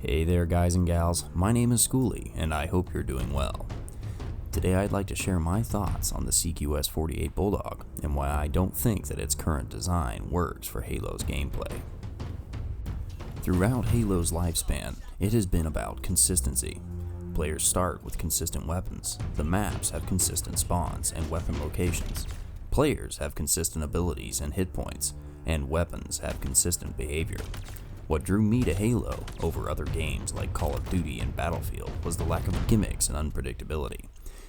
Hey there guys and gals, my name is Schooly and I hope you're doing well. Today I'd like to share my thoughts on the CQS48 Bulldog and why I don't think that its current design works for Halo's gameplay. Throughout Halo's lifespan, it has been about consistency. Players start with consistent weapons, the maps have consistent spawns and weapon locations, players have consistent abilities and hit points, and weapons have consistent behavior. What drew me to Halo over other games like Call of Duty and Battlefield was the lack of gimmicks and unpredictability.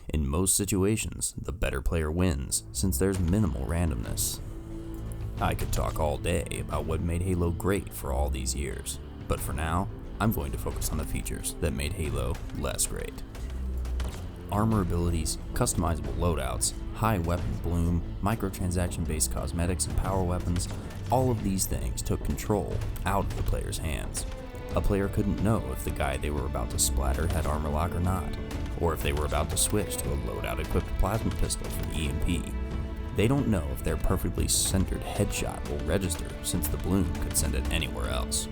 In most situations, the better player wins since there's minimal randomness. I could talk all day about what made Halo great for all these years, but for now, I'm going to focus on the features that made Halo less great. Armor abilities, customizable loadouts, high weapon bloom, microtransaction-based cosmetics and power weapons, all of these things took control out of the player's hands. A player couldn't know if the guy they were about to splatter had armor lock or not, or if they were about to switch to a loadout-equipped plasma pistol for the EMP. They don't know if their perfectly centered headshot will register since the bloom could send it anywhere else,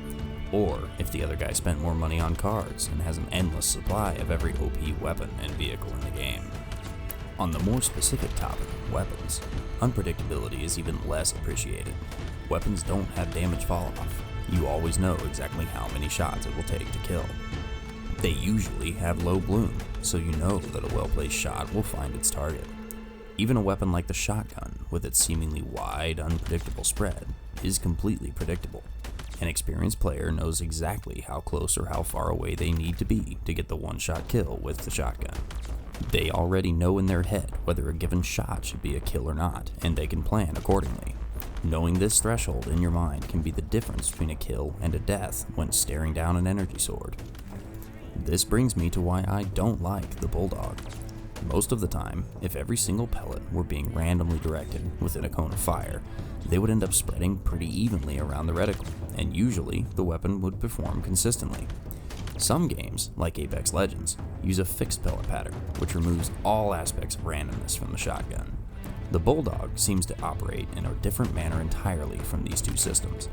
or if the other guy spent more money on cards and has an endless supply of every OP weapon and vehicle in the game. On the more specific topic of weapons, unpredictability is even less appreciated. Weapons don't have damage fall-off. You always know exactly how many shots it will take to kill. They usually have low bloom, so you know that a well-placed shot will find its target. Even a weapon like the shotgun, with its seemingly wide, unpredictable spread, is completely predictable. An experienced player knows exactly how close or how far away they need to be to get the one-shot kill with the shotgun. They already know in their head whether a given shot should be a kill or not, and they can plan accordingly. Knowing this threshold in your mind can be the difference between a kill and a death when staring down an energy sword. This brings me to why I don't like the Bulldog. Most of the time, if every single pellet were being randomly directed within a cone of fire, they would end up spreading pretty evenly around the reticle, and usually the weapon would perform consistently. Some games, like Apex Legends, use a fixed pellet pattern, which removes all aspects of randomness from the shotgun. The Bulldog seems to operate in a different manner entirely from these two systems.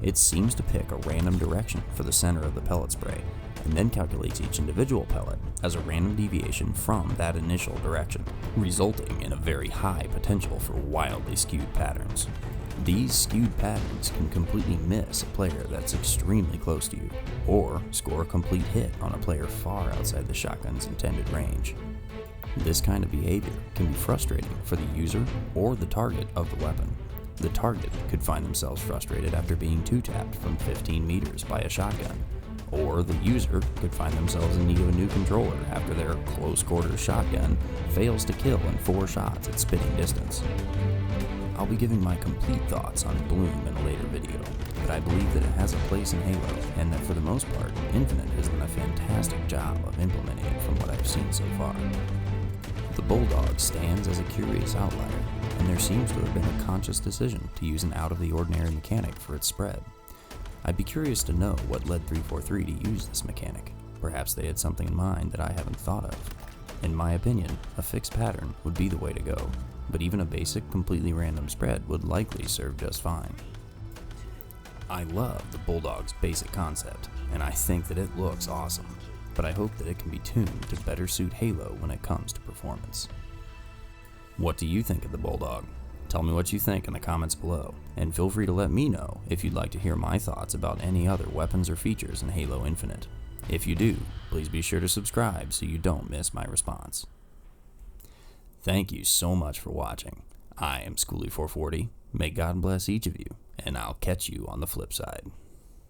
It seems to pick a random direction for the center of the pellet spray, and then calculates each individual pellet as a random deviation from that initial direction, resulting in a very high potential for wildly skewed patterns. These skewed patterns can completely miss a player that's extremely close to you, or score a complete hit on a player far outside the shotgun's intended range. This kind of behavior can be frustrating for the user or the target of the weapon. The target could find themselves frustrated after being two-tapped from 15 meters by a shotgun, or the user could find themselves in need of a new controller after their close-quarters shotgun fails to kill in 4 shots at spitting distance. I'll be giving my complete thoughts on Bloom in a later video, but I believe that it has a place in Halo, and that for the most part, Infinite has done a fantastic job of implementing it from what I've seen so far. The Bulldog stands as a curious outlier, and there seems to have been a conscious decision to use an out-of-the-ordinary mechanic for its spread. I'd be curious to know what led 343 to use this mechanic. Perhaps they had something in mind that I haven't thought of. In my opinion, a fixed pattern would be the way to go, but even a basic, completely random spread would likely serve just fine. I love the Bulldog's basic concept, and I think that it looks awesome, but I hope that it can be tuned to better suit Halo when it comes to performance. What do you think of the Bulldog? Tell me what you think in the comments below, and feel free to let me know if you'd like to hear my thoughts about any other weapons or features in Halo Infinite. If you do, please be sure to subscribe so you don't miss my response. Thank you so much for watching. I am Schooly440. May God bless each of you, and I'll catch you on the flip side.